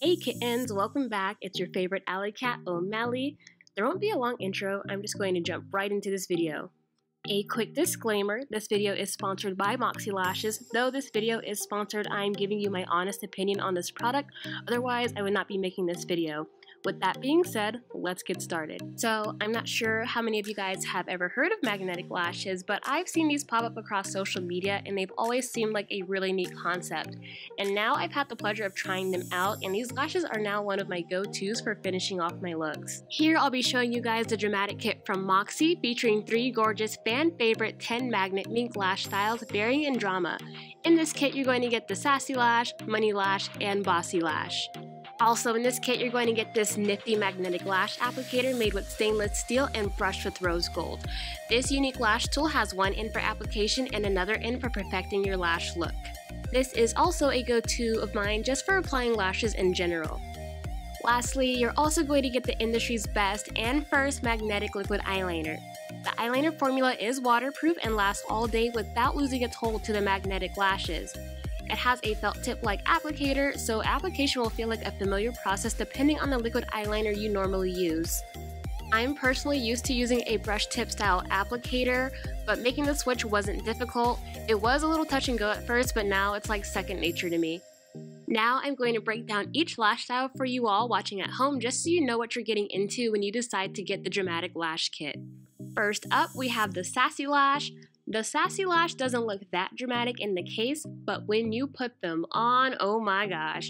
Hey kittens, welcome back. It's your favorite alley cat, O'Malley. There won't be a long intro, I'm just going to jump right into this video. A quick disclaimer, this video is sponsored by MOXIE Lashes. Though this video is sponsored, I'm giving you my honest opinion on this product, otherwise I would not be making this video. With that being said, let's get started. So, I'm not sure how many of you guys have ever heard of magnetic lashes, but I've seen these pop up across social media and they've always seemed like a really neat concept. And now I've had the pleasure of trying them out, and these lashes are now one of my go-tos for finishing off my looks. Here I'll be showing you guys the dramatic kit from MOXIE, featuring 3 gorgeous fan favorite 10 magnet mink lash styles varying in drama. In this kit you're going to get the Sassy Lash, Money Lash, and Bossy Lash. Also in this kit, you're going to get this nifty magnetic lash applicator made with stainless steel and brushed with rose gold. This unique lash tool has one end for application and another end for perfecting your lash look. This is also a go-to of mine just for applying lashes in general. Lastly, you're also going to get the industry's best and first magnetic liquid eyeliner. The eyeliner formula is waterproof and lasts all day without losing its hold to the magnetic lashes. It has a felt tip-like applicator, so application will feel like a familiar process depending on the liquid eyeliner you normally use. I'm personally used to using a brush tip style applicator, but making the switch wasn't difficult. It was a little touch and go at first, but now it's like second nature to me. Now I'm going to break down each lash style for you all watching at home just so you know what you're getting into when you decide to get the dramatic lash kit. First up, we have the Sassy Lash. The Sassy Lash doesn't look that dramatic in the case, but when you put them on, oh my gosh.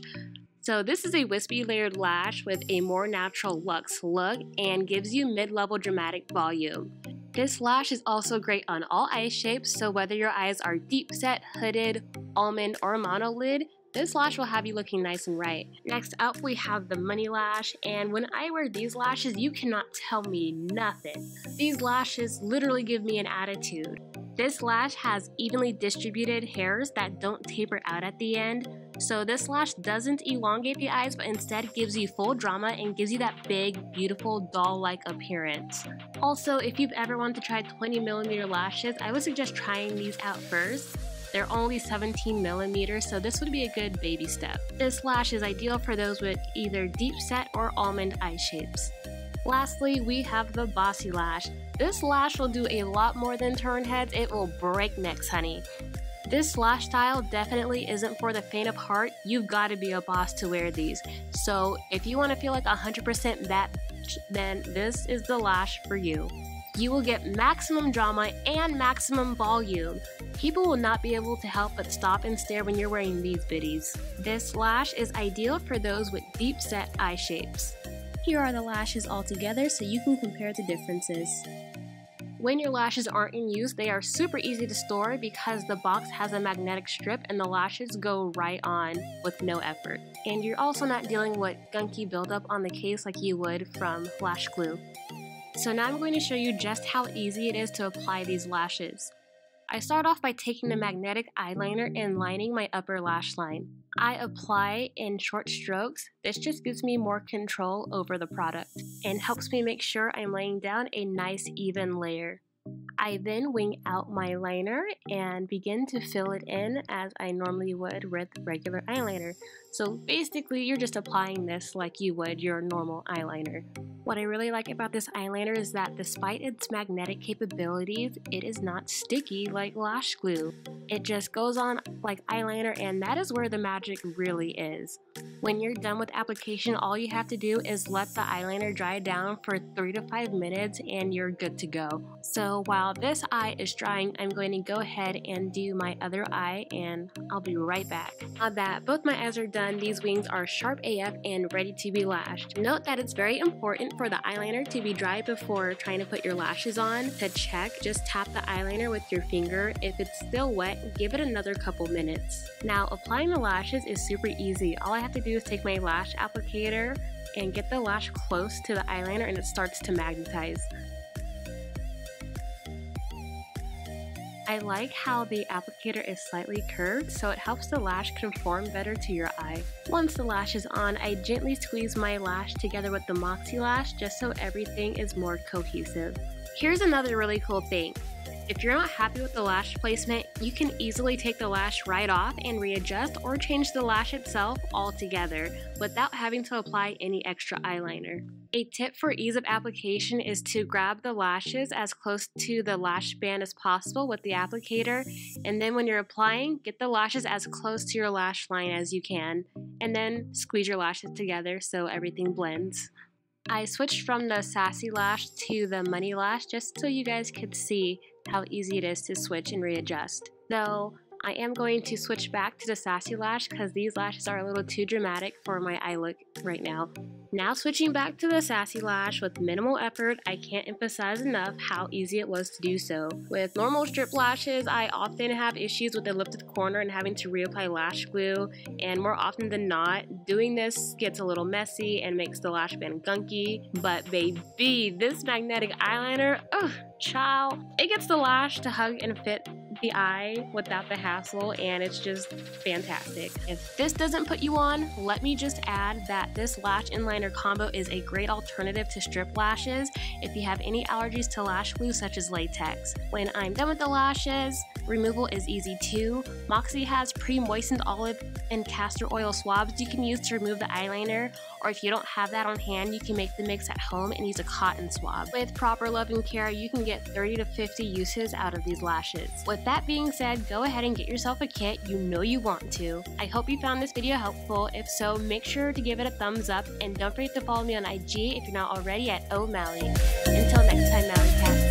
So this is a wispy layered lash with a more natural luxe look and gives you mid-level dramatic volume. This lash is also great on all eye shapes, so whether your eyes are deep set, hooded, almond, or monolid, this lash will have you looking nice and right. Next up, we have the Money Lash, and when I wear these lashes, you cannot tell me nothing. These lashes literally give me an attitude. This lash has evenly distributed hairs that don't taper out at the end, so this lash doesn't elongate the eyes but instead gives you full drama and gives you that big, beautiful, doll-like appearance. Also, if you've ever wanted to try 20mm lashes, I would suggest trying these out first. They're only 17mm, so this would be a good baby step. This lash is ideal for those with either deep set or almond eye shapes. Lastly, we have the Bossy Lash. This lash will do a lot more than turn heads, it will break necks, honey. This lash style definitely isn't for the faint of heart. You've got to be a boss to wear these. So if you want to feel like 100% that bitch, then this is the lash for you. You will get maximum drama and maximum volume. People will not be able to help but stop and stare when you're wearing these biddies. This lash is ideal for those with deep set eye shapes. Here are the lashes all together so you can compare the differences. When your lashes aren't in use, they are super easy to store because the box has a magnetic strip and the lashes go right on with no effort. And you're also not dealing with gunky buildup on the case like you would from lash glue. So now I'm going to show you just how easy it is to apply these lashes. I start off by taking the magnetic eyeliner and lining my upper lash line. I apply in short strokes. This just gives me more control over the product and helps me make sure I'm laying down a nice even layer. I then wing out my liner and begin to fill it in as I normally would with regular eyeliner. So basically you're just applying this like you would your normal eyeliner. What I really like about this eyeliner is that despite its magnetic capabilities, it is not sticky like lash glue. It just goes on like eyeliner, and that is where the magic really is. When you're done with application, all you have to do is let the eyeliner dry down for 3 to 5 minutes and you're good to go. So while this eye is drying, I'm going to go ahead and do my other eye and I'll be right back. Now that both my eyes are done, these wings are sharp AF and ready to be lashed. Note that it's very important for the eyeliner to be dry before trying to put your lashes on. To check, just tap the eyeliner with your finger. If it's still wet, give it another couple minutes. Now applying the lashes is super easy. All I have to do is take my lash applicator and get the lash close to the eyeliner and it starts to magnetize. I like how the applicator is slightly curved, so it helps the lash conform better to your eye. Once the lash is on, I gently squeeze my lash together with the MOXIE Lash just so everything is more cohesive. Here's another really cool thing. If you're not happy with the lash placement, you can easily take the lash right off and readjust or change the lash itself altogether without having to apply any extra eyeliner. A tip for ease of application is to grab the lashes as close to the lash band as possible with the applicator, and then when you're applying, get the lashes as close to your lash line as you can, and then squeeze your lashes together so everything blends. I switched from the Sassy Lash to the Money Lash just so you guys could see how easy it is to switch and readjust. Though I am going to switch back to the Sassy Lash because these lashes are a little too dramatic for my eye look right now. Now switching back to the Sassy Lash with minimal effort, I can't emphasize enough how easy it was to do so. With normal strip lashes, I often have issues with the lifted corner and having to reapply lash glue, and more often than not, doing this gets a little messy and makes the lash band gunky. But baby, this magnetic eyeliner, child, it gets the lash to hug and fit the eye without the hassle, and it's just fantastic. If this doesn't put you on, let me just add that this lash inliner combo is a great alternative to strip lashes if you have any allergies to lash glue such as latex. When I'm done with the lashes, removal is easy too. Moxie has pre-moistened olive and castor oil swabs you can use to remove the eyeliner, or if you don't have that on hand, you can make the mix at home and use a cotton swab. With proper love and care, you can get 30 to 50 uses out of these lashes. With that being said, go ahead and get yourself a kit. You know you want to. I hope you found this video helpful. If so, make sure to give it a thumbs up and don't forget to follow me on IG if you're not already at O'Malley. Until next time, Mally Cat.